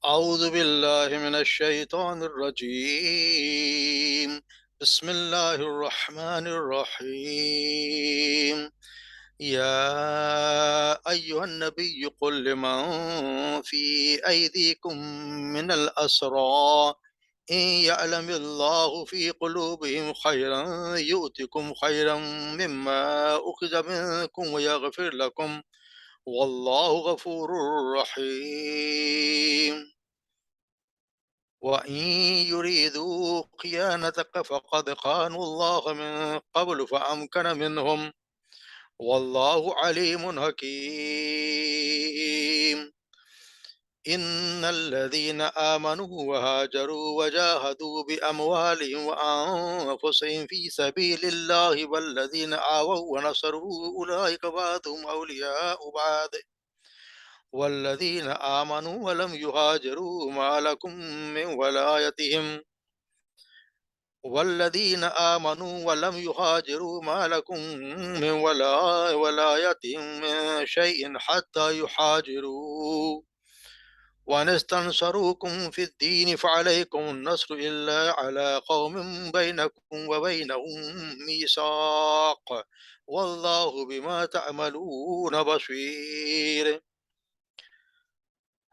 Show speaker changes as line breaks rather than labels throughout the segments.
أعوذ بالله من الشيطان الرجيم. بسم الله الرحمن الرحيم. يا أيها النبي قل لمن في أيديكم من الأسرى إن يعلم الله في قلوبهم خيرا يؤتكم خيرا مما أخذ منكم ويغفر لكم والله غفور رحيم. وإن يريدوا خيانتك فقد خانوا الله من قبل فأمكن منهم والله عليم حكيم. إن الذين آمنوا وهاجروا وجاهدوا بأموالهم وأنفسهم في سبيل الله والذين آووا ونصروا أولئك بعضهم أولياء بعض والذين آمنوا ولم يهاجروا ما لكم من ولايتهم والذين آمنوا ولم يهاجروا ما لكم من ولايتهم من شيء حتى يهاجروا وأن استنصروكم في الدين فعليكم النصر إلا على قوم بينكم وبينهم ميثاق والله بما تعملون بصير.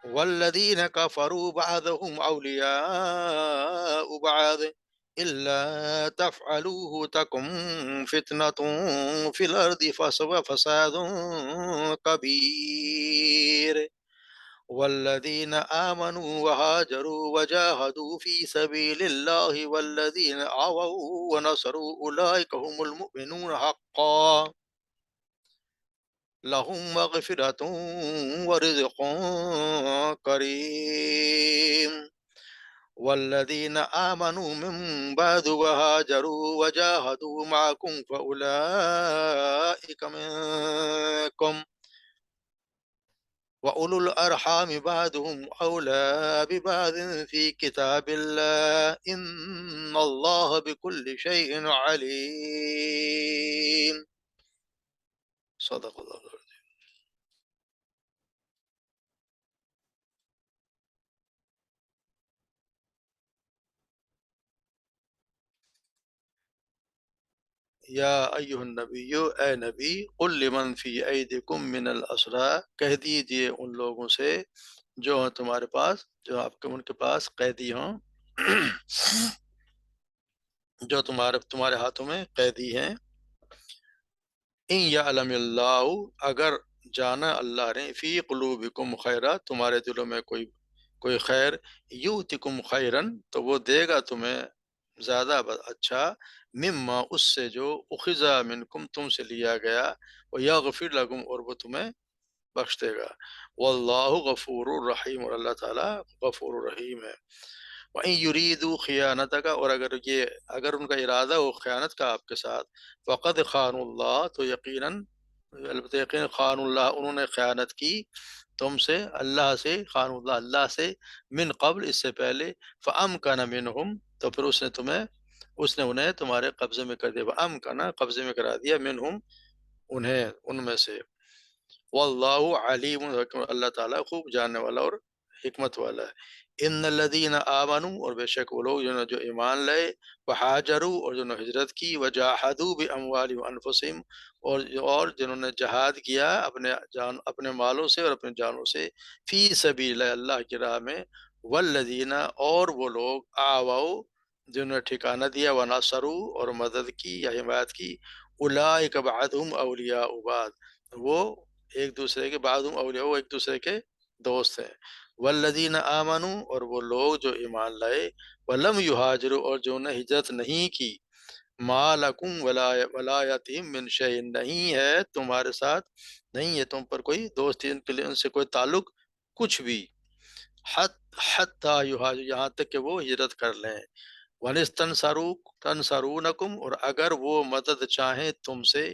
والذين كفروا بعضهم أولياء بعض إلا تفعلوه تكن فتنة في الأرض وفساد كبير. والذين آمنوا وهاجروا وجاهدوا في سبيل الله والذين آووا ونصروا أولئك هم المؤمنون حقا لهم مغفرة ورزق كريم. والذين آمنوا من بعد وهاجروا وجاهدوا معكم فأولئك منكم وأولو الأرحام بعضهم أولى ببعض في كتاب الله إن الله بكل شيء عليم. صدق الله العظيم. یا ایہا النبی، اے نبی، قل لمن فی ایدیکم من الاسریٰ، کہہ دیجئے ان لوگوں سے جو ہیں تمہارے پاس، جو آپ کے ان کے پاس قیدی ہوں جو تمہارے ہاتھوں میں قیدی ہیں، ان یعلم اللہ، اگر جانا اللہ نے، فی قلوبکم خیرہ، تمہارے دلوں میں کوئی خیر، یؤتکم خیرن، تو وہ دے گا تمہیں زیادہ اچھا، مما، اس سے جو اخذا منکم، تم سے لیا گیا، ویغفر لکم، اور وہ تمہیں بخش دے گا، واللہ غفور الرحیم، اور اللہ تعالیٰ غفور الرحیم ہے۔ وَإِن يُرِيدُوا خِيَانَتَكَ، اور اگر ان کا ارادہ ہو خیانت کا آپ کے ساتھ، فقد خانوا اللہ، تو البتہ یقین خان اللہ، انہوں نے خیانت کی تم سے، اللہ سے، خان اللہ، اللہ سے، من قبل، اس سے پہلے، فَأَمْكَنَ مِنْهُمْ، تو پھر اس نے انہیں تمہارے قبضے میں کر دیا، فَأَمْكَنَ، قبضے میں کرا دیا، مِنْهُمْ، انہیں، ان میں سے، واللہ علیم، اللہ تعالیٰ خوب جاننے والا اور حکمت والا ہے۔ ان الذین آمنوا، اور بے شک وہ لوگ جو ایمان لائے، وہاجروا، اور جنہوں نے ہجرت کی، وجاہدوا باموالہم وانفسہم، اور جنہوں نے جہاد کیا اپنے مالوں سے اور اپنے جانوں سے، فی سبیل اللہ، اللہ کی راہ میں، والذین، اور وہ لوگ، آووا، جنہوں نے ٹھکانہ دیا، ونصروا، اور مدد کی یا حمایت کی، اولئک بعضهم اولیاء بعض، وہ ایک دوسرے کے، بعضهم اولیاء، وہ ایک دوسرے کے دوست ہیں، والذین آمنوا، اور وہ لوگ جو ایمان لائے، ولم یہاجروا، اور جو نے ہجرت نہیں کی، ما لکم ولایتہم من شیء، نہیں ہے تمہارے ساتھ، نہیں ہے تم پر کوئی دوستی، ان کے لیے ان سے کوئی تعلق کچھ بھی، حتی یہاجر، یہاں تک کہ وہ ہجرت کر لیں، تنصرونکم، اور اگر وہ مدد چاہیں تم سے،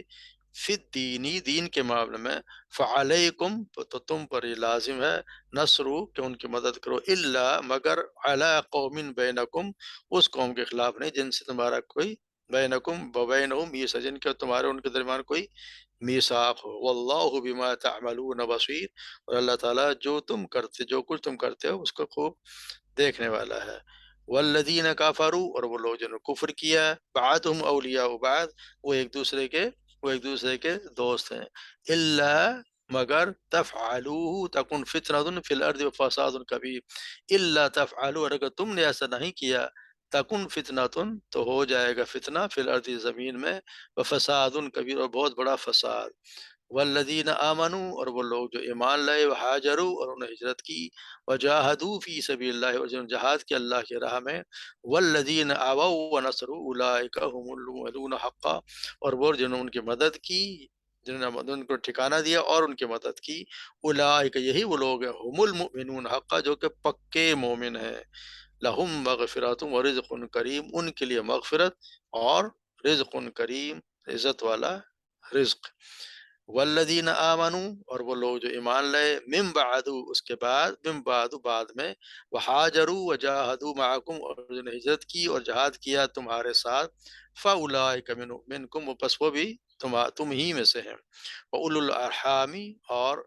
فی الدینی، دین کے معاملے میں، فعلیکم، تو تم پر یہ لازم ہے، نصرو، کہ ان کی مدد کرو، الا، مگر، علی قوم بینکم، اس قوم کے خلاف نہیں جن سے تمہارا کوئی، بینکم وبینہم، یہ سجن کے تمہارے ان کے درمیان کوئی میثاق ہو، واللہ بما تعملون بصیر، اور اللہ تعالیٰ جو کچھ تم کرتے ہو اس کو خوب دیکھنے والا ہے۔ والذین کفروا، اور وہ لوگ جنہوں نے کفر کیا، بعضهم اولیاء بعض، وہ ایک دوسرے کے دوست ہیں، الا مگر تفعلوه تکن فتنة فی الارض وفساد کبیر، الا تفعلوا، اور اگر تم نے ایسا نہیں کیا، تکن فتنة تو ہو جائے گا فتنہ، فی الارض زمین میں، وفساد کبیر، اور بہت بڑا فساد۔ والذین آمنوا، اور وہ لوگ جو ایمان لائے، وہاجروا، اور انہوں نے ہجرت کی، وجاہدوا فی سبیل اللہ، اور جنہوں نے جہاد کیا اللہ کی راہ میں، والذین آووا ونصروا اولئک هم المؤمنون حقا، اور وہ جنہوں نے ان کی مدد کی، جنہوں نے ان کو ٹھکانہ دیا اور ان کی مدد کی، اولئک یہی وہ لوگ ہیں، هم المؤمنون حقا، جو کہ پکے مومن ہیں، لہم مغفرات و رزق کریم، ان کے لیے مغفرت اور رزق کریم، عزت والا رزق۔ والذین آمنوا، اور وہ لوگ جو ایمان لائے، من بعد، اس کے بعد، من بعد میں، وہاجروا وجاہدوا معکم، اور جنہوں نے ہجرت کی اور جہاد کیا تمہارے ساتھ، فاولئک منکم، پس وہ بھی تم ہی میں سے ہیں، واولو الارحام، اور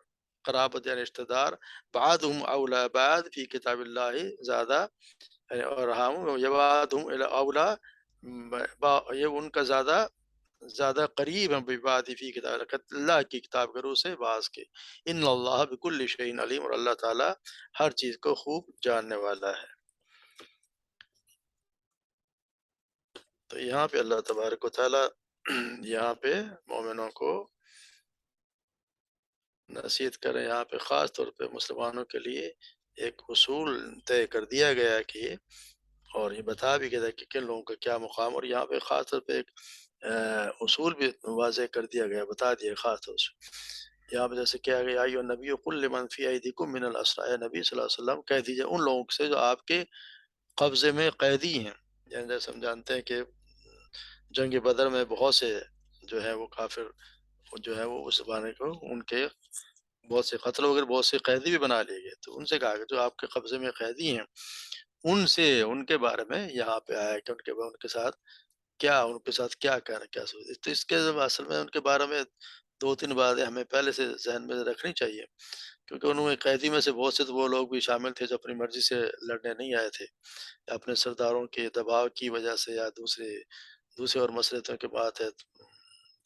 قرابت یا رشتہ دار، بعضهم اولا بعض فی کتاب اللہ، زیادہ اور ہم یبعضهم الی اولا، یہ ان کا زیادہ قریب ہیں، ببعض فی کتاب اللہ کی کتاب کے روح سے بعض کے، ان اللہ بکل شیء علیم، اور اللہ تعالیٰ ہر چیز کو خوب جاننے والا ہے۔ تو یہاں پہ اللہ تبارک و تعالیٰ یہاں پہ مومنوں کو نصیحت کریں، یہاں پہ خاص طور پہ مسلمانوں کے لیے ایک اصول طے کر دیا گیا کہ، اور یہ بتا بھی گیا کہ کن لوگوں کا کیا مقام، اور یہاں پہ خاص طور پہ ایک اصول بھی واضح کر دیا گیا، بتا دیا خاص طور سے یہاں پہ، جیسے کیا گیا، ایھا النبی قل لمن فی ایدیکم من الاسریٰ، نبی صلی اللہ علیہ وسلم کہہ دیجئے ان لوگوں سے جو آپ کے قبضے میں قیدی ہیں، یعنی جیسے ہم جانتے ہیں کہ جنگ بدر میں بہت سے جو ہے وہ کافر جو ہے وہ اس زمانے کو ان کے بہت سے قتل وغیرہ، بہت سے قیدی بھی بنا لیے گئے، تو ان سے کہا کہ جو آپ کے قبضے میں قیدی ہیں، ان کے بارے میں یہاں پہ آیا کہ ان کے ساتھ کیا کرنا، کیا سوچ، تو اس کے اصل میں ان کے بارے میں دو تین باتیں ہمیں پہلے سے ذہن میں رکھنی چاہیے، کیونکہ انہوں نے قیدی میں سے بہت سے تو وہ لوگ بھی شامل تھے جو اپنی مرضی سے لڑنے نہیں آئے تھے، یا اپنے سرداروں کے دباؤ کی وجہ سے، یا دوسرے اور مسئلے کے بات ہے،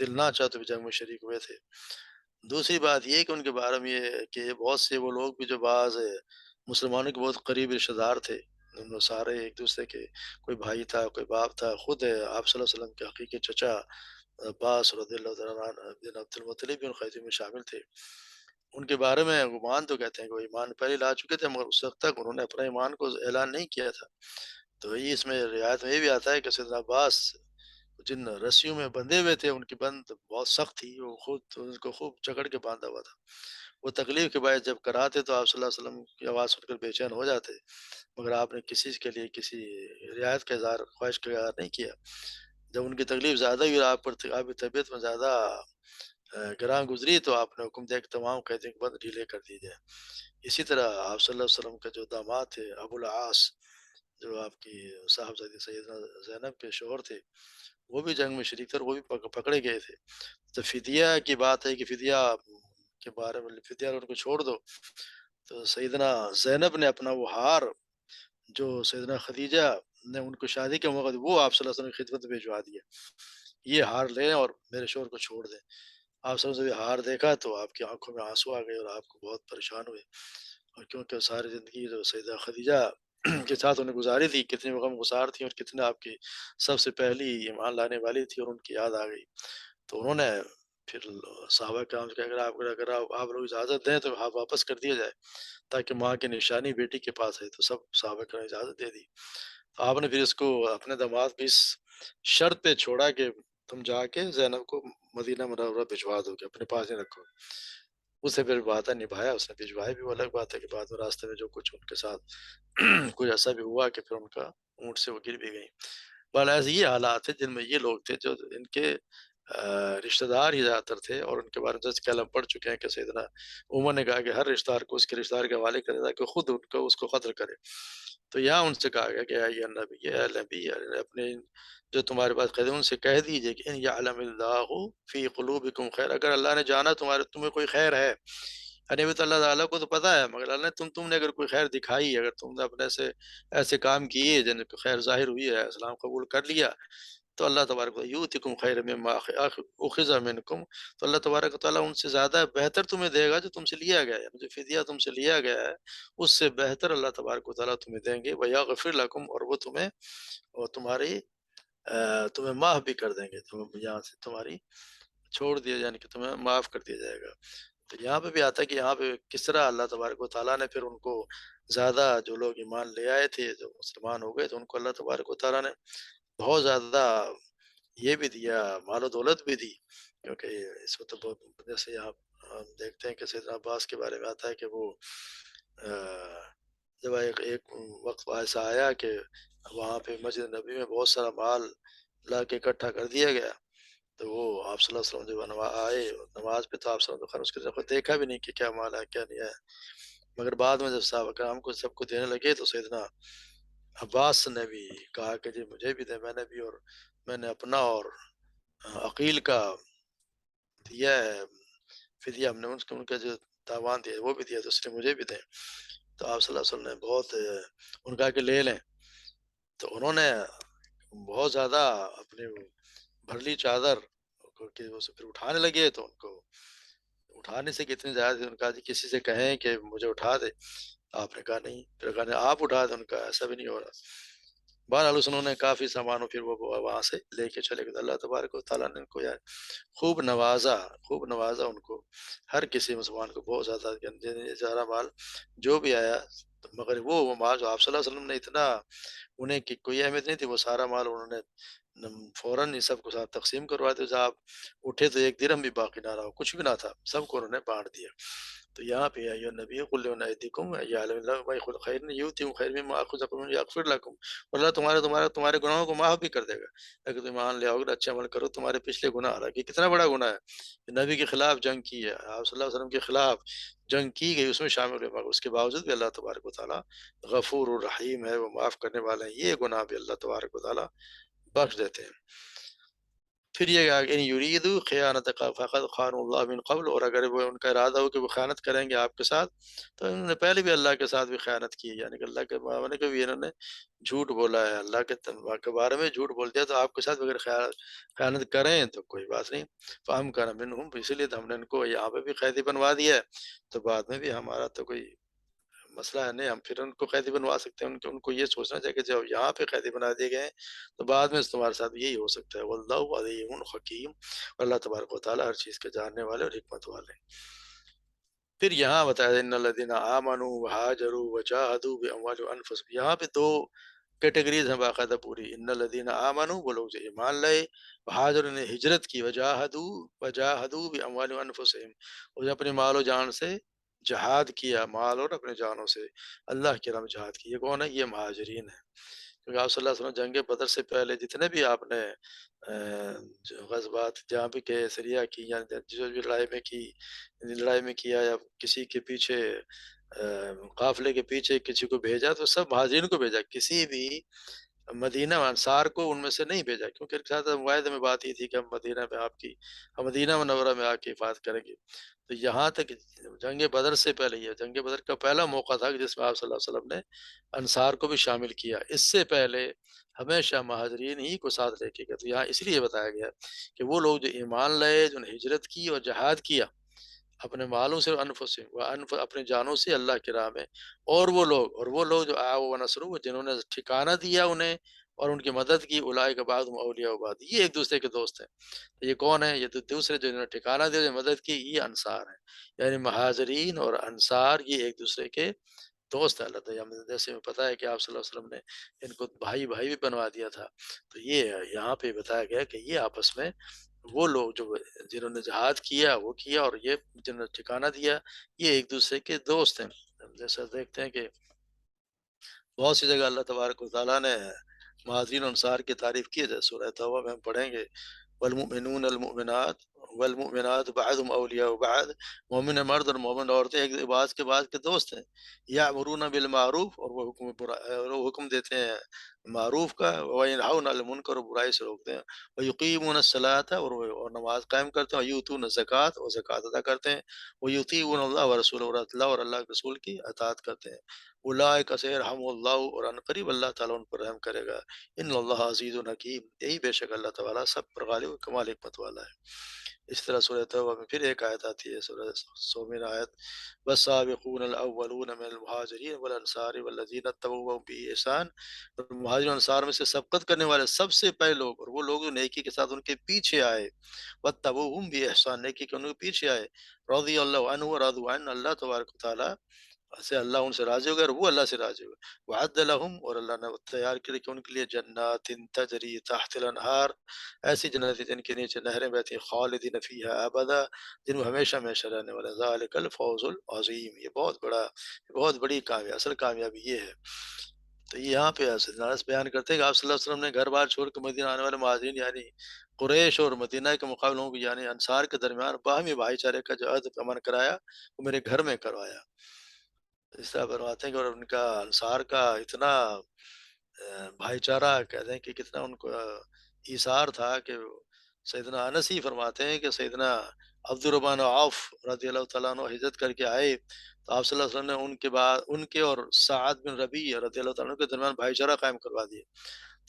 دل نہ چاہتے بھی جنگ میں شریک ہوئے تھے۔ دوسری بات یہ کہ ان کے بارے میں یہ کہ بہت سے وہ لوگ بھی جو بعض مسلمانوں کے بہت قریب رشتہ دار تھے، ان لوگ سارے ایک دوسرے کے، کوئی بھائی تھا، کوئی باپ تھا، خود آپ صلی اللہ علیہ وسلم کے حقیقی چچا عباس رضی اللہ تعالیٰ عنہ بن عبد المطلب بھی ان قیدی میں شامل تھے۔ ان کے بارے میں گمان تو کہتے ہیں کہ وہ ایمان پہلے لا چکے تھے، مگر اس وقت تک انہوں نے اپنے ایمان کو اعلان نہیں کیا تھا۔ تو یہ اس میں روایت میں یہ بھی آتا ہے کہ سیدنا عباس جن رسیوں میں بندھے ہوئے تھے، ان کی بند بہت سخت تھی، وہ خود ان کو خوب جکڑ کے باندھا ہوا تھا، وہ تکلیف کے باعث جب کراتے تو آپ صلی اللہ علیہ وسلم کی آواز سن کر بے چین ہو جاتے، مگر آپ نے کسی کے لیے کسی رعایت کا اظہار، خواہش کا اظہار نہیں کیا۔ جب ان کی تکلیف زیادہ ہوئی اور آپ کی طبیعت میں زیادہ گراں گزری، تو آپ نے حکم دیا کہ تمام قیدیوں کے بند ڈھیلے کر دی جائے۔ اسی طرح آپ صلی اللہ علیہ وسلم کا جو داماد تھے ابو العاص، جو آپ کی صاحبزادی سیدنا زینب کے شوہر تھے، وہ بھی جنگ میں شریک تھے اور وہ بھی پکڑے گئے تھے۔ تو فدیہ کی بات ہے کہ فدیہ کے بارے میں، فدیہ ان کو چھوڑ دو، تو سیدنا زینب نے اپنا وہ ہار جو سیدنا خدیجہ نے ان کو شادی کے موقع وہ آپ صلی اللہ علیہ وسلم کی خدمت میں بھجوا دیا، یہ ہار لیں اور میرے شوہر کو چھوڑ دیں۔ آپ صلی اللہ علیہ وسلم ہار دیکھا تو آپ کی آنکھوں میں آنسو آ گئے اور آپ کو بہت پریشان ہوئے، اور کیونکہ ساری زندگی جو سیدہ خدیجہ کے ساتھ انہیں گزاری تھی، کتنی غم گسار تھی اور کتنے آپ کی سب سے پہلی ایمان لانے والی تھی، اور ان کی یاد آ گئی، تو انہوں نے پھر صحابہ کرام سے کہا اگر آپ لوگ اجازت دیں تو آپ واپس کر دیا جائے، تاکہ ماں کی نشانی بیٹی کے پاس ہے، تو سب صحابہ کرام نے اجازت دے دی۔ تو آپ نے پھر اس کو اپنے داماد کی اس شرط پہ چھوڑا کہ تم جا کے زینب کو مدینہ منورہ بھجوا دو، کہ اپنے پاس ہی رکھو۔ اسے پھر وعدہ نبھایا، اس نے بھجوایا بھی، وہ الگ بات ہے کہ بعد میں راستے میں جو کچھ ان کے ساتھ کچھ ایسا بھی ہوا کہ پھر ان کا اونٹ سے وہ گر بھی گئی۔ بہرحال ایسے یہ حالات ہیں جن میں یہ لوگ تھے جو ان کے رشتہ دار ہی زیادہ تر تھے، اور ان کے بارے میں جیسے کہ ہم پڑھ چکے ہیں کہ سیدنا عمر نے کہا کہ ہر رشتہ دار کو اس کے رشتہ دار کے حوالے کرے تاکہ خود اس کو قتل کرے۔ تو یہاں ان سے کہا گیا کہ اے نبی، اے نبی، اپنے جو تمہارے پاس قید ان سے کہہ دیجئے کہ ان یعلم اللہ فی قلوبکم خیر، اگر اللہ نے جانا تمہیں کوئی خیر ہے، یعنی ابھی تو اللہ تعالیٰ کو تو پتہ ہے، مگر اللہ نے تم نے اگر کوئی خیر دکھائی، اگر تم نے اپنے سے ایسے کام کیے جن کو خیر ظاہر ہوئی ہے، اسلام قبول کر لیا، تو اللہ تبارک و تعالیٰ یؤتکم خیر مما اخذ منکم، تو اللہ تبارک و تعالیٰ ان سے زیادہ بہتر تمہیں دے گا جو تم سے لیا گیا ہے، جو فدیہ تم سے لیا گیا ہے اس سے بہتر اللہ تبارک و تعالیٰ تمہیں دیں گے، ویغفر لکم، اور وہ تمہیں اور تمہیں معاف بھی کر دیں گے، تمہیں یہاں سے تمہاری چھوڑ دیا، یعنی کہ تمہیں معاف کر دیا جائے گا۔ تو یہاں پہ بھی آتا ہے کہ یہاں پہ کس طرح اللہ تبارک و تعالیٰ نے پھر ان کو زیادہ، جو لوگ ایمان لے آئے تھے، جو مسلمان ہو گئے، تو ان کو اللہ تبارک و تعالیٰ نے بہت زیادہ یہ بھی دیا، مال و دولت بھی دی، کیونکہ اس وقت بہت، جیسے یہاں ہم دیکھتے ہیں کہ سیدنا عباس کے بارے میں آتا ہے کہ وہ جب ایک وقت ایسا آیا کہ وہاں پہ مسجد نبی میں بہت سارا مال لا کے اکٹھا کر دیا گیا، تو وہ آپ صلی اللہ علیہ وسلم جب آئے نماز پہ، تو آپ صلی اللہ علیہ وسلم اس کے طرف دیکھا بھی نہیں کہ کیا مال ہے کیا نہیں ہے، مگر بعد میں جب صحابہ کرام کو سب کو دینے لگے تو سیدنا عباس نے بھی کہا کہ جی مجھے بھی دے، میں نے بھی، اور میں نے اپنا اور عقیل کا دیا ہے فدیہ، ہم نے ان کا جو تاوان دیا وہ بھی دیا، تو اس نے مجھے بھی دیں۔ تو آپ صلی اللہ علیہ وسلم نے بہت ان کا کہ لے لیں، تو انہوں نے بہت زیادہ اپنی وہ بھرلی چادر کہ وہ پھر اٹھانے لگے، تو ان کو اٹھانے سے کتنی زیادہ تھی، ان کا جی کسی سے کہیں کہ مجھے اٹھا دے، آپ نے کہا نہیں، پھر کہا نہیں آپ اٹھا دیں، ان کا ایسا بھی نہیں ہو رہا۔ بہرحال انہوں نے کافی سامان پھر وہ وہاں سے لے کے چلے گئے، اللہ تبارک و تعالیٰ نے ان کو یار خوب نوازا، خوب نوازا ان کو، ہر کسی مسلمان کو بہت زیادہ سارا مال جو بھی آیا، مگر وہ مال جو آپ صلی اللہ علیہ وسلم نے اتنا، انہیں کی کوئی اہمیت نہیں تھی، وہ سارا مال انہوں نے فوراً ہی سب کو ساتھ تقسیم کروا دیا، جب آپ اٹھے تو ایک درہم بھی باقی نہ رہا، کچھ بھی نہ تھا، سب کو انہوں نے بانٹ دیا۔ تو یہاں پہ ایھا النبی قل لأولادکم یعلم اللہ ما یخلق خیر یؤتکم خیر مما اخذکم یغفر لکم، اور اللہ تمہارے گناہوں کو معاف بھی کر دے گا اگر تم ایمان لے آؤ گے، اچھے عمل کرو، تمہارے پچھلے گناہ، حالانکہ کتنا بڑا گناہ ہے، نبی کے خلاف جنگ کی ہے، آپ صلی اللہ علیہ وسلم کے خلاف جنگ کی گئی، اس میں شامل ہوئے، مگر اس کے باوجود بھی اللہ تبارک و تعالیٰ غفور الرحیم ہے، وہ معاف کرنے والے ہیں، یہ گناہ بھی اللہ تبارک و تعالیٰ بخش دیتے ہیں۔ پھر یہ کہ ان یرید خیانت فقد خان اللہ من قبل، اور اگر وہ ان کا ارادہ ہو کہ وہ خیانت کریں گے آپ کے ساتھ، تو انہوں نے پہلے بھی اللہ کے ساتھ بھی خیانت کی ہے، یعنی کہ اللہ کے معاملے کو بھی انہوں نے جھوٹ بولا ہے، اللہ کے بارے میں جھوٹ بول دیا، تو آپ کے ساتھ اگر خیانت کریں تو کوئی بات نہیں، فہم کا منہم، اسی لیے تو ہم نے ان کو یہاں پہ بھی قیدی بنوا دیا ہے، تو بعد میں بھی ہمارا تو کوئی مسئلہ ہے نہیں، ہم پھر ان کو قیدی بنوا سکتے ہیں، ان کو یہ سوچنا چاہیے کہ جب یہاں پہ قیدی بنا دیے گئے ہیں تو بعد میں تمہارے ساتھ بھی یہی ہو سکتا ہے، واللہ علیم حکیم، اور اللہ تبارک و تعالیٰ ہر چیز کے جاننے والے اور حکمت والے ہیں۔ پھر یہاں بتایا ان الذین آمنوا وہاجروا وجاہدوا باموالہم وانفسہم، یہاں پہ دو کیٹیگریز ہیں باقاعدہ پوری، ان الذین آمنوا، وہ لوگ جو ایمان لائے، وہاجروا نے ہجرت کی، وجاہدوا باموالہم وانفسہم، اور جو اپنے مال و جان سے جہاد کیا، مال اور اپنے جانوں سے اللہ کی راہ میں جہاد کی، یہ کون ہے؟ یہ مہاجرین ہیں، کیونکہ آپ صلی اللہ علیہ وسلم جنگ بدر سے پہلے جتنے بھی آپ نے جو غزوات جہاں بھی کہ سریہ کی یا جو بھی لڑائی میں کیا، یا کسی کے پیچھے قافلے کے پیچھے کسی کو بھیجا، تو سب مہاجرین کو بھیجا، کسی بھی مدینہ انصار کو ان میں سے نہیں بھیجا، کیونکہ ان کے ساتھ معاہدے میں بات یہ تھی کہ ہم مدینہ منورہ میں آ کے حفاظت کریں گے۔ تو یہاں تک جنگ بدر سے پہلے، یہ جنگ بدر کا پہلا موقع تھا جس میں آپ صلی اللہ علیہ وسلم نے انصار کو بھی شامل کیا، اس سے پہلے ہمیشہ مہاجرین ہی کو ساتھ لے کے گئے، تو یہاں اس لیے بتایا گیا کہ وہ لوگ جو ایمان لائے، جو نے ہجرت کی اور جہاد کیا اپنے مالوں سے، اپنے جانوں سے اللہ کی راہ میں، اور وہ لوگ جو آؤ ونصروا، جنہوں نے ٹھکانہ دیا انہیں اور ان کی مدد کی، اولئک بعضهم اولیاء بعض، یہ ایک دوسرے کے دوست ہیں۔ یہ کون ہے؟ یہ تو دوسرے جو انہوں نے ٹھکانہ دیا، جو مدد کی، یہ انصار ہیں، یعنی مہاجرین اور انصار یہ ایک دوسرے کے دوست ہیں۔ اللہ تعالیٰ جیسے میں پتہ ہے کہ آپ صلی اللہ علیہ وسلم نے ان کو بھائی بھائی بھی بنوا دیا تھا، تو یہ یہاں پہ بتایا گیا کہ یہ آپس میں وہ لوگ جو جنہوں نے جہاد کیا وہ کیا، اور یہ جنہوں نے ٹھکانہ دیا یہ ایک دوسرے کے دوست ہیں۔ جیسا دیکھتے ہیں کہ بہت سی جگہ اللہ تبارک و تعالیٰ نے مہاجرین و انصار کی تعریف کی ہے، جیسے سورہ توبہ میں ہم پڑھیں گے والمؤمنون المؤمنات والمؤمنات بعضهم اولیاء بعض، مومن مرد اور مومن عورتیں ایک بعض کے بعض کے دوست ہیں، یامرون بالمعروف اور وہ حکم دیتے ہیں معروف کا، وینہون عن المنکر اور برائی سے روکتے ہیں، ویقیمون الصلاۃ اور نماز قائم کرتے ہیں، ویؤتون الزکوٰۃ اور زکوٰۃ ادا کرتے ہیں، ویطیعون اللہ ورسولہ اور اللہ کے رسول کی اطاعت کرتے ہیں، اولئک سیرحمهم اللہ اور ان قریب اللہ تعالیٰ ان پر رحم کرے گا، ان اللہ عزیز حکیم، یہی بے شک اللہ تعالیٰ سب پر غالب و کمال حکمت والا ہے۔ اس طرح سورہ توبہ میں پھر ایک آیت آتی ہے، سورہ 100 آیت، والسابقون الاولون من المہاجرین والانصار والذین اتبعوهم بإحسان، اور مہاجر انصار میں سے سبقت کرنے والے سب سے پہلے لوگ اور وہ لوگ جو نیکی کے ساتھ ان کے پیچھے آئے، واتبعوهم بإحسان، نیکی کے ان کے پیچھے آئے، رضی اللہ عنہ ورضوا عنہ، اللہ تبارک و تعالیٰ سے اللہ ان سے راضی ہو گیا اور وہ اللہ سے راضی ہو گئے، وعد لہم اور اللہ نے تیار کی کہ ان کے لیے جنات تجری تحت الانہار، ایسی جنت جن کے نیچے نہریں بہتی ہیں، خالدین فیہا ابدا، جن میں ہمیشہ ہمیشہ رہنے والے، ذالک الفوز العظیم، یہ بہت بڑا، بہت بڑی کامیابی، اصل کامیابی یہ ہے۔ تو یہاں پہ حضرت انس بیان کرتے ہیں کہ آپ صلی اللہ علیہ وسلم نے گھر بار چھوڑ کے مدینہ آنے والے مہاجرین یعنی قریش اور مدینہ کے مقابلوں کو یعنی انصار کے درمیان باہمی بھائی چارے کا جو عہد امن کرایا وہ میرے گھر میں کروایا۔ اس طرح فرماتے ہیں کہ اور ان کا انصار کا اتنا بھائی چارہ کہتے ہیں کہ کتنا ان کو ایثار تھا کہ سیدنا انس ہی فرماتے ہیں کہ سیدنا عبد الرحمن عوف رضی اللہ تعالیٰ عنہ ہجرت کر کے آئے تو آپ صلی اللہ علیہ وسلم نے ان کے بعد ان کے اور سعد بن ربیع رضی اللہ تعالیٰ عنہ کے درمیان بھائی چارہ قائم کروا دیے۔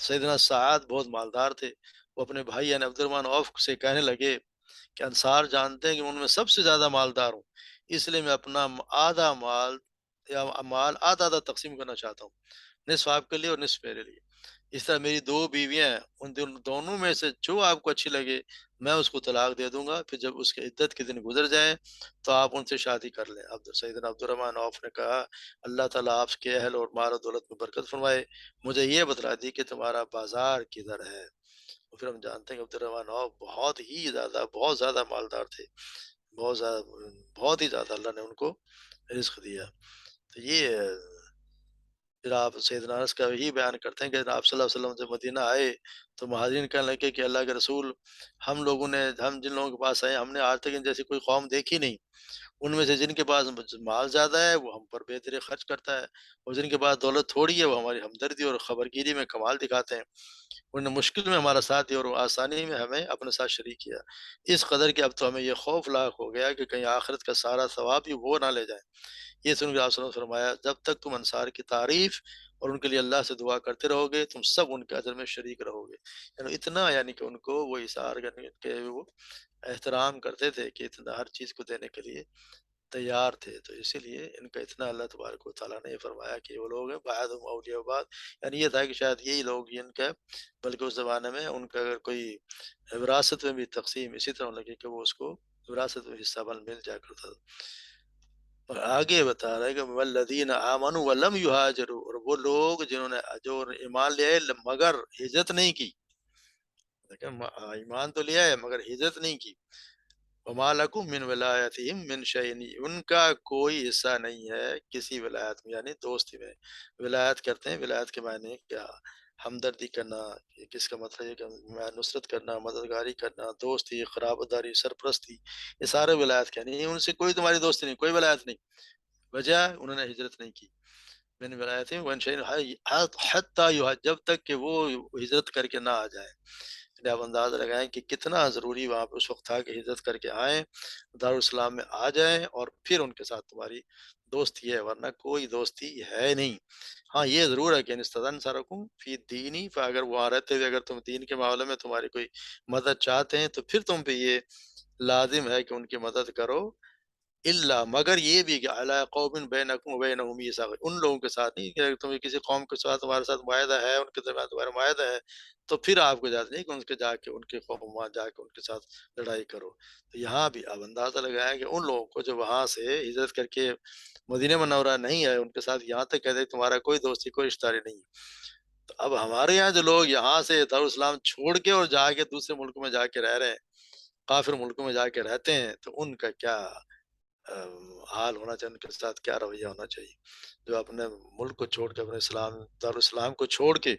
سیدنا سعد بہت مالدار تھے، وہ اپنے بھائی یعنی عبد الرحمن عوف سے کہنے لگے کہ انصار جانتے ہیں کہ ان میں سب سے زیادہ مالدار ہوں، اس لیے میں اپنا آدھا مال یا مال آدھا آدھا تقسیم کرنا چاہتا ہوں، نصف آپ کے لیے اور نصف میرے لیے۔ اس طرح میری دو بیویاں ہیں، ان دونوں میں سے جو آپ کو اچھی لگے میں اس کو طلاق دے دوں گا، پھر جب اس کے عدت کے دن گزر جائیں تو آپ ان سے شادی کر لیں۔ سیدنا عبد الرحمن عوف نے کہا اللہ تعالیٰ آپ کے اہل اور مال و دولت میں برکت فرمائے، مجھے یہ بتلا دی کہ تمہارا بازار کدھر ہے۔ اور پھر ہم جانتے ہیں کہ عبد الرحمن عوف بہت زیادہ مالدار تھے، بہت زیادہ، بہت ہی زیادہ اللہ نے ان کو رزق دیا۔ تو یہ پھر آپ سیدنا انس کا یہی بیان کرتے ہیں کہ آپ صلی اللہ علیہ وسلم جب مدینہ آئے تو مہاجرین کہنے لگے کہ اللہ کے رسول، ہم جن لوگوں کے پاس آئے ہم نے آج تک ان جیسی کوئی قوم دیکھی نہیں، ان میں سے جن کے پاس مال زیادہ ہے وہ ہم پر بے دریغ خرچ کرتا ہے، اور جن کے پاس دولت تھوڑی ہے وہ ہماری ہمدردی اور خبرگیری میں کمال دکھاتے ہیں، انہوں نے مشکل میں ہمارا ساتھ دیا اور آسانی میں ہمیں اپنے ساتھ شریک کیا، اس قدر کہ اب تو ہمیں یہ خوف لاحق ہو گیا کہ کہیں آخرت کا سارا ثواب بھی وہ نہ لے جائیں۔ یہ سن کے آپ صلی اللہ علیہ وسلم نے فرمایا جب تک تم انصار کی تعریف اور ان کے لیے اللہ سے دعا کرتے رہو گے تم سب ان کے اجر میں شریک رہو گے، یعنی اتنا، یعنی کہ ان کو وہ اثار کرنے کے وہ احترام کرتے تھے کہ اتنا ہر چیز کو دینے کے لیے تیار تھے، تو اسی لیے ان کا اتنا اللہ تبارک و تعالیٰ نے یہ فرمایا کہ وہ لوگ ہیں بعضهم اولیاء بعض، یعنی یہ تھا کہ شاید یہی لوگ ان کا، بلکہ اس زمانے میں ان کا اگر کوئی وراثت میں بھی تقسیم اسی طرح لگے کہ وہ اس کو وراثت میں حصہ مل جا کرتا تھا۔ اور آگے بتا رہا ہے کہ والذین آمنوا ولم یہاجروا، اور وہ لوگ جنہوں نے جو ایمان لے آئے مگر ہجرت نہیں کی، دیکھیں ایمان تو لیا ہے مگر ہجرت نہیں کی، وما لکم من ولایتہم من شیء، ان کا کوئی حصہ نہیں ہے کسی ولایت میں، یعنی دوستی میں۔ ولایت کرتے ہیں، ولایت کے معنی کیا؟ ہمدردی کرنا، یہ کس کا مطلب ہے کہ نصرت کرنا، مددگاری کرنا، دوستی، قرابت داری، سرپرستی، یہ سارے ولایت کے نہیں، ان سے کوئی تمہاری دوستی نہیں، کوئی ولایت نہیں، وجہ انہوں نے ہجرت نہیں کی۔ میں نے بنایا تھے ون شعین حتیٰ جب تک کہ وہ ہجرت کر کے نہ آ جائیں، یعنی آپ انداز لگائیں کہ کتنا ضروری وہاں پہ اس وقت تھا کہ ہجرت کر کے آئیں، دارالاسلام میں آ جائیں اور پھر ان کے ساتھ تمہاری دوستی ہے، ورنہ کوئی دوستی ہے نہیں۔ ہاں یہ ضرور ہے کہ انستدن سرکم فی دینی، اگر وہاں رہتے ہوئے اگر تم دین کے معاملے میں تمہاری کوئی مدد چاہتے ہیں تو پھر تم پہ یہ لازم ہے کہ ان کی مدد کرو، اللہ مگر یہ بھی کہ علی قوم بینکم و بینہم میثاق، ان لوگوں کے ساتھ نہیں کہ اگر تمہیں کسی قوم کے ساتھ تمہارے ساتھ معاہدہ ہے، ان کے درمیان تمہارا معاہدہ ہے تو پھر آپ کو اجازت نہیں کہ ان کے قوم وہاں جا کے ان کے ساتھ لڑائی کرو۔ تو یہاں بھی اب اندازہ لگایا کہ ان لوگوں کو جو وہاں سے ہجرت کر کے مدینہ منورہ نہیں ہے ان کے ساتھ یہاں تک کہتے ہیں تمہارا کوئی دوستی کوئی رشتہ داری نہیں ہے۔ تو اب ہمارے یہاں جو لوگ یہاں سے دارالاسلام چھوڑ کے اور جا کے دوسرے ملک میں جا کے رہ رہے ہیں، کافر ملکوں میں جا کے رہتے ہیں، تو ان کا کیا حال ہونا چاہیے، ان کے ساتھ کیا رویہ ہونا چاہیے، جو اپنے ملک کو چھوڑ کے اپنے دارالاسلام کو چھوڑ کے،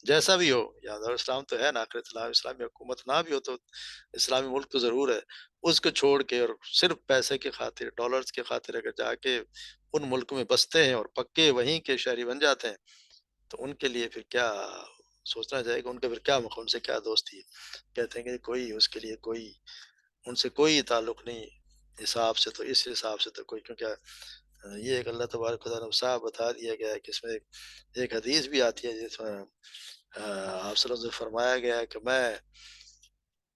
جیسا بھی ہو، یا دارالاسلام تو ہے نا، آخر اسلامی حکومت نہ بھی ہو تو اسلامی ملک تو ضرور ہے، اس کو چھوڑ کے اور صرف پیسے کی خاطر، ڈالرز کی خاطر اگر جا کے ان ملک میں بستے ہیں اور پکے وہیں کے شہری بن جاتے ہیں، تو ان کے لیے پھر کیا سوچنا چاہیے کہ ان کا پھر کیا موقع، ان سے کیا دوستی ہے؟ کہتے ہیں کہ کوئی اس کے لیے کوئی ان سے کوئی تعلق نہیں، حساب سے تو اس حساب سے تو کوئی، کیونکہ یہ ایک اللہ تبارک و تعالیٰ نے صاحب بتا دیا گیا ہے کہ اس میں ایک حدیث بھی آتی ہے جس میں آپ صلی اللہ علیہ وسلم سے فرمایا گیا ہے کہ میں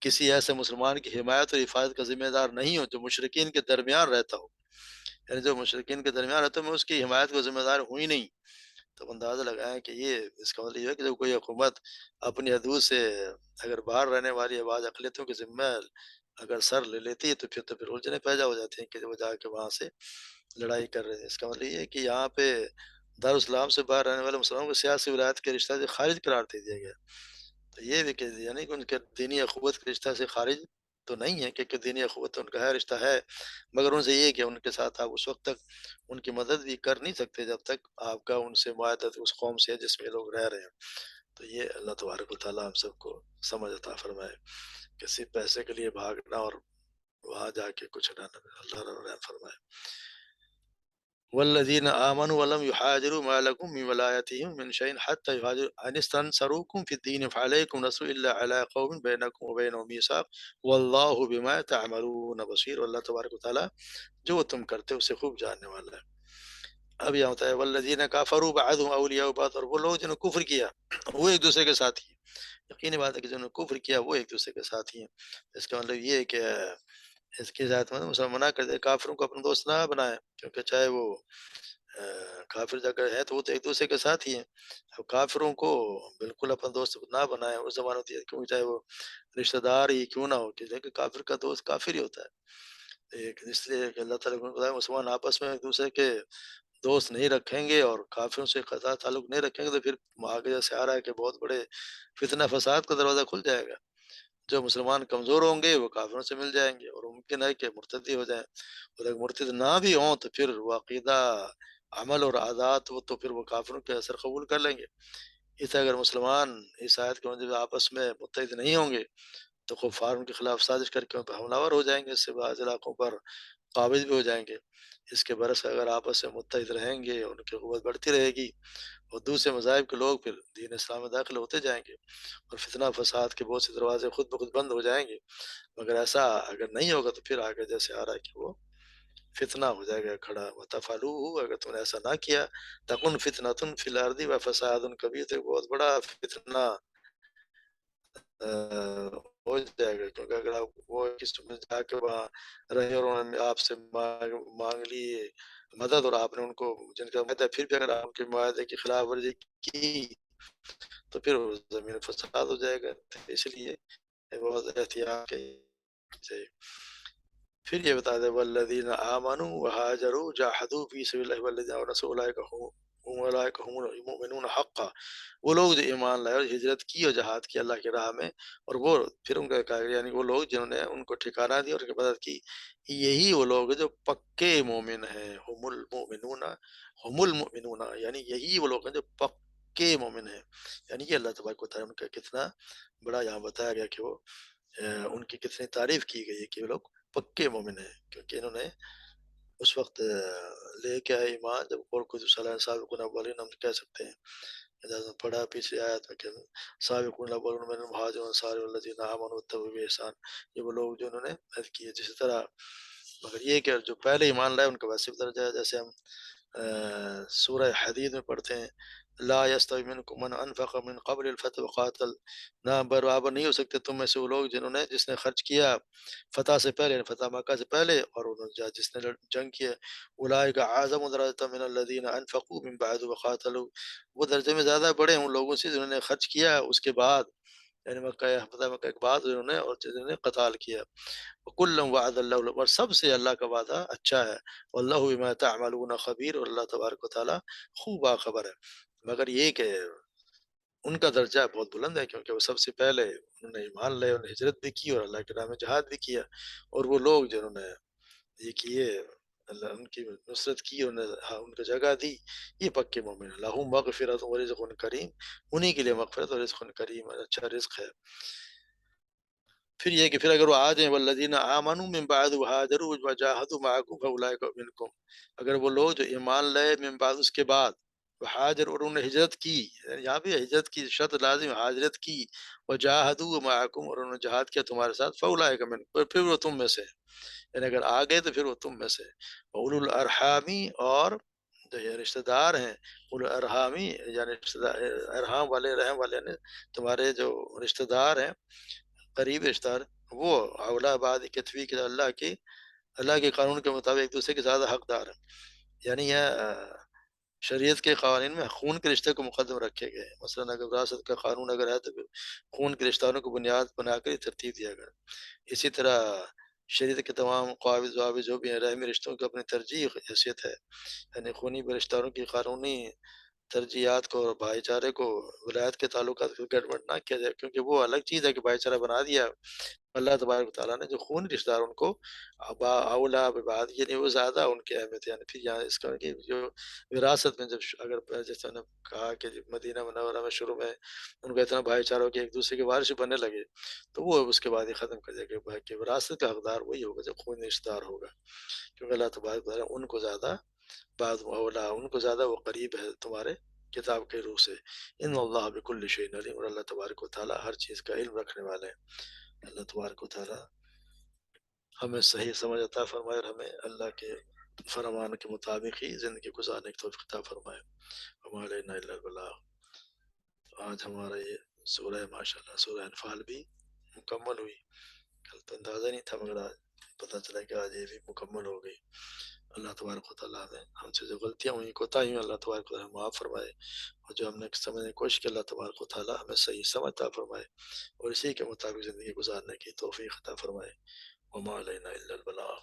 کسی ایسے مسلمان کی حمایت اور حفاظت کا ذمہ دار نہیں ہوں جو مشرکین کے درمیان رہتا ہو، یعنی جو مشرکین کے درمیان رہتا ہوں میں اس کی حمایت کا ذمہ دار ہوں ہی نہیں۔ تو اندازہ لگائیں کہ یہ اس کا مطلب یہ ہے کہ جب کوئی حکومت اپنی حدود سے اگر باہر رہنے والی بعض اقلیتوں کے ذمہ اگر سر لے لیتی ہے تو پھر الجھنیں پیدا ہو جاتی ہیں کہ وہ جا کے وہاں سے لڑائی کر رہے ہیں۔ اس کا مطلب یہ ہے کہ یہاں پہ دارالاسلام سے باہر رہنے والے مسلمانوں کو سیاسی ولایت کے رشتہ سے خارج قرار دے دیا گیا۔ تو یہ بھی کہ یعنی کہ ان کے دینی اخوت کے رشتہ سے خارج تو نہیں ہے، کہ دینی اخوت تو ان کا ہے، رشتہ ہے، مگر ان سے یہ کہ ان کے ساتھ آپ اس وقت تک ان کی مدد بھی کر نہیں سکتے جب تک آپ کا ان سے معاہدت اس قوم سے ہے جس میں یہ لوگ رہ رہے ہیں۔ تو یہ اللہ تبارک و تعالیٰ ہم سب کو سمجھ عطا فرمائے کہ صرف پیسے کے لیے بھاگنا اور وہاں جا کے کچھ نہ، اللہ رحم فرمائے۔ والذین آمنوا ولم يحاجروا ما لكم من ولایتهم من شيء حتى يهاجروا ان استنصروكم في الدين فعليكم نصر الا على قوم بينكم وبينهم ميثاق والله بما تعملون بصیر، اللہ تبارک و تعالیٰ جو تم کرتے ہو اسے خوب جاننے والا ہے۔ اب یہ ہوتا ہے والذین کفروا بعضهم اولیاء بعض، اور وہ لوگ جنہوں نے کفر کیا وہ ایک دوسرے کے ساتھی ہیں۔ یقینی بات ہے کہ جنہوں نے کفر کیا وہ ایک دوسرے کے ساتھی ہیں۔ اس کا مطلب یہ ہے کہ اس کی ذات میں مسلمان منع کر دے کافروں کو اپنا دوست نہ بنائے، کیونکہ چاہے وہ کافر جگہ ہے تو وہ تو ایک دوسرے کے ساتھ ہی ہیں۔ اب کافروں کو بالکل اپنا دوست نہ بنائے، اس زمانے ہوتی ہے کیونکہ چاہے وہ رشتہ دار ہی کیوں نہ ہو، کہ کافر کا دوست کافر ہی ہوتا ہے۔ ایک اس لیے کہ اللہ تعالیٰ کو بتایا مسلمان آپس میں ایک دوسرے کے دوست نہیں رکھیں گے اور کافروں سے قطع تعلق نہیں رکھیں گے تو پھر آگے جیسے آ رہا ہے کہ بہت بڑے فتنہ فساد کا دروازہ کھل جائے گا۔ جو مسلمان کمزور ہوں گے وہ کافروں سے مل جائیں گے اور ممکن ہے کہ مرتدی ہو جائیں، اور اگر مرتد نہ بھی ہوں تو پھر وہ عقیدہ، عمل اور عادات وہ تو پھر وہ کافروں کے اثر قبول کر لیں گے۔ اس طرح اگر مسلمان اس آیت کے مطابق آپس میں متحد نہیں ہوں گے تو کفار ان کے خلاف سازش کر کے ان پر حملہ آور ہو جائیں گے، اس سے بعض علاقوں پر قابض بھی ہو جائیں گے۔ اس کے برعکس اگر آپس میں متحد رہیں گے ان کی قوت بڑھتی رہے گی اور دوسرے مذاہب کے لوگ پھر دین اسلام میں داخل ہوتے جائیں گے اور فتنہ فساد کے بہت سے دروازے خود بخود بند ہو جائیں گے۔ مگر ایسا اگر نہیں ہوگا تو پھر آگے جیسے آ رہا ہے کہ وہ فتنہ ہو جائے گا کھڑا، وَتَفْعَلُوهُ، اگر تم نے ایسا نہ کیا تَكُنْ فِتْنَةٌ فِي الْأَرْضِ وَفَسَادٌ كَبِيرٌ، تو ایک بہت بڑا فتنہ ہو جائے گا، کیونکہ اگر آپ وہ کس میں جا کے وہاں رہے اور انہوں نے آپ سے مانگ لی مدد اور آپ نے ان کو جن کا معاہدہ پھر بھی اگر آپ کے معاہدے کی خلاف ورزی کی تو پھر زمین فساد ہو جائے گا۔ اس لیے بہت احتیاط چاہیے۔ پھر یہ بتا دے والذین آمنوا وہاجروا جاہدوا فی سبیل اللہ والذین نصروا اولئک هم المؤمنون حقا، وہ لوگ جو ایمان لائے اور ہجرت کی اور جہاد کی اللہ کی راہ میں، اور وہ پھر ان کا کہا یعنی وہ لوگ جنہوں نے ان کو ٹھکانہ دیا اور ان کی مدد کی، یہی وہ لوگ ہیں جو پکے مومن ہیں، هم المؤمنون، یعنی یہی وہ لوگ ہیں جو پکے مومن ہیں۔ یعنی کہ اللہ تبارک و تعالیٰ ان کا کتنا بڑا یہاں بتایا گیا کہ وہ ان کی کتنی تعریف کی گئی ہے کہ وہ لوگ پکے مومن ہیں، کیونکہ انہوں نے اس وقت لے کے آئے ایمان جب اور کچھ صلاح سابقون اولین ہم کہہ سکتے ہیں، پڑھا پیچھے آیت میں کہ سابقون الاولون من المہاجرین والانصار والذین آمنوا واتبعوا بإحسان، یہ وہ لوگ جو انہوں نے عہد کیے جس طرح، مگر یہ کہ جو پہلے ایمان لائے ان کا ویسے بھی درجہ ہے، جیسے ہم سورہ حدید میں پڑھتے ہیں لا یستوی منکم من انفق من قبل الفتح وقاتل، نہ برابر نہیں ہو سکتے تم میں سے وہ لوگ جنہوں نے جس نے خرچ کیا فتح سے پہلے، فتح مکہ سے پہلے، اور جس نے جنگ کیا، اولئک اعظم درجۃ من الذین انفقوا من بعد وقاتلوا، وہ درجے میں زیادہ بڑے ہیں ان لوگوں سے جنہوں نے خرچ کیا اس کے بعد، یعنی فتح مکہ کے بعد انہوں نے اور جنہوں نے قتال کیا، وَكُلًّا وَعَدَ اللَّهُ، اور سب سے اللہ کا وعدہ اچھا ہے، واللہ بما تعملون خبیر، اور اللہ تبارک و تعالیٰ خوب باخبر ہے۔ مگر یہ کہ ان کا درجہ بہت بلند ہے کیونکہ وہ سب سے پہلے انہوں نے ایمان لے، انہوں نے ہجرت بھی کی اور اللہ کے راہ میں جہاد بھی کیا، اور وہ لوگ جنہوں نے یہ کیے اللہ ان کی نصرت کی، انہیں ان کو جگہ دی، یہ پکے مومن ہیں۔ لہم مغفرت و رزق کریم، انہی کے لیے مغفرت اور رزق کریم، اچھا رزق ہے۔ پھر یہ کہ پھر اگر وہ آ جائیں والذین آمنوا من بعد وہاجروا وجاہدوا معکم فاولئک منکم، اگر وہ لوگ جو ایمان لائے من بعد اس کے بعد، وہاجر اور انہوں نے ہجرت کی، یہاں بھی ہجرت کی شرط لازم، ہاجرت کی، وجاہدوا معکم اور انہوں نے جہاد کیا تمہارے ساتھ، فاولئک منکم، پھر وہ تم میں سے، یعنی اگر آ گئے تو پھر وہ تم میں سے، اولو الارحامی اور جو یہ رشتہ دار ہیں، اولو الارحامی یعنی رشتہ دار، ارحام والے، رحم والے نے تمہارے جو رشتہ دار ہیں، قریب رشتہ دار، وہ اولا بعد کتفی کے اللہ کے قانون کے مطابق ایک دوسرے کے زیادہ حقدار ہیں، یعنی یہ شریعت کے قوانین میں خون کے رشتے کو مقدم رکھے گئے ہیں، مثلا اگر وراثت کا قانون اگر ہے تو پھر خون کے رشتہ داروں کو بنیاد بنا کر یہ ترتیب دیا گیا۔ اسی طرح شریعت کے تمام قواعد ضوابط جو بھی ہیں رحمی رشتوں کی اپنی ترجیح حیثیت ہے، یعنی خونی رشتہ داروں کی قانونی ترجیحات کو اور بھائی چارے کو، ولایت کے تعلقات کو گڑبڑ نہ کیا جائے، کیونکہ وہ الگ چیز ہے کہ بھائی چارہ بنا دیا اللہ تبارک و تعالیٰ نے، جو خون رشتہ دار ان کو اولا بعد، یعنی وہ زیادہ ان کی اہمیت ہے، یعنی پھر یہاں اس کا کہ جو وراثت میں جب اگر جیسے نے کہا کہ مدینہ منورہ میں شروع میں ان کا اتنا بھائی چارہ ہو کہ ایک دوسرے کے وارث بننے لگے، تو وہ اس کے بعد یہ ختم کر دیا کہ وراثت کا حقدار وہی ہوگا جب خون رشتہ دار ہوگا، کیونکہ اللہ تبارک و تعالیٰ ان کو زیادہ بعد اولا، ان کو زیادہ وہ قریب ہے تمہارے کتاب کے روح سے۔ ان اللہ بکل شیء علیم، اور اللہ تبارک و تعالیٰ ہر چیز کا علم رکھنے والے ہیں۔ اللہ تبارک و تعالیٰ ہمیں صحیح سمجھ عطا فرمائے اور ہمیں اللہ کے فرمان کے مطابق ہی زندگی گزارنے کی توفیق عطا فرمائے۔ وما علینا الا البلاغ۔ آج ہمارا یہ سورہ ماشاءاللہ سورہ انفال بھی مکمل ہوئی، کل تو اندازہ نہیں تھا مگر آج پتہ چلا کہ آج یہ بھی مکمل ہو گئی۔ اللہ تبارک و تعالیٰ نے ہم سے جو غلطیاں ہوئیں کوتاہی ہوئیں، اللہ تبارک و تعالیٰ معاف فرمائے، اور جو ہم نے سمجھنے کی کوشش کی اللہ تبارک و تعالیٰ ہمیں صحیح سمجھ عطا فرمائے اور اسی کے مطابق زندگی گزارنے کی توفیق عطا فرمائے۔ وما علینا الا البلاغ۔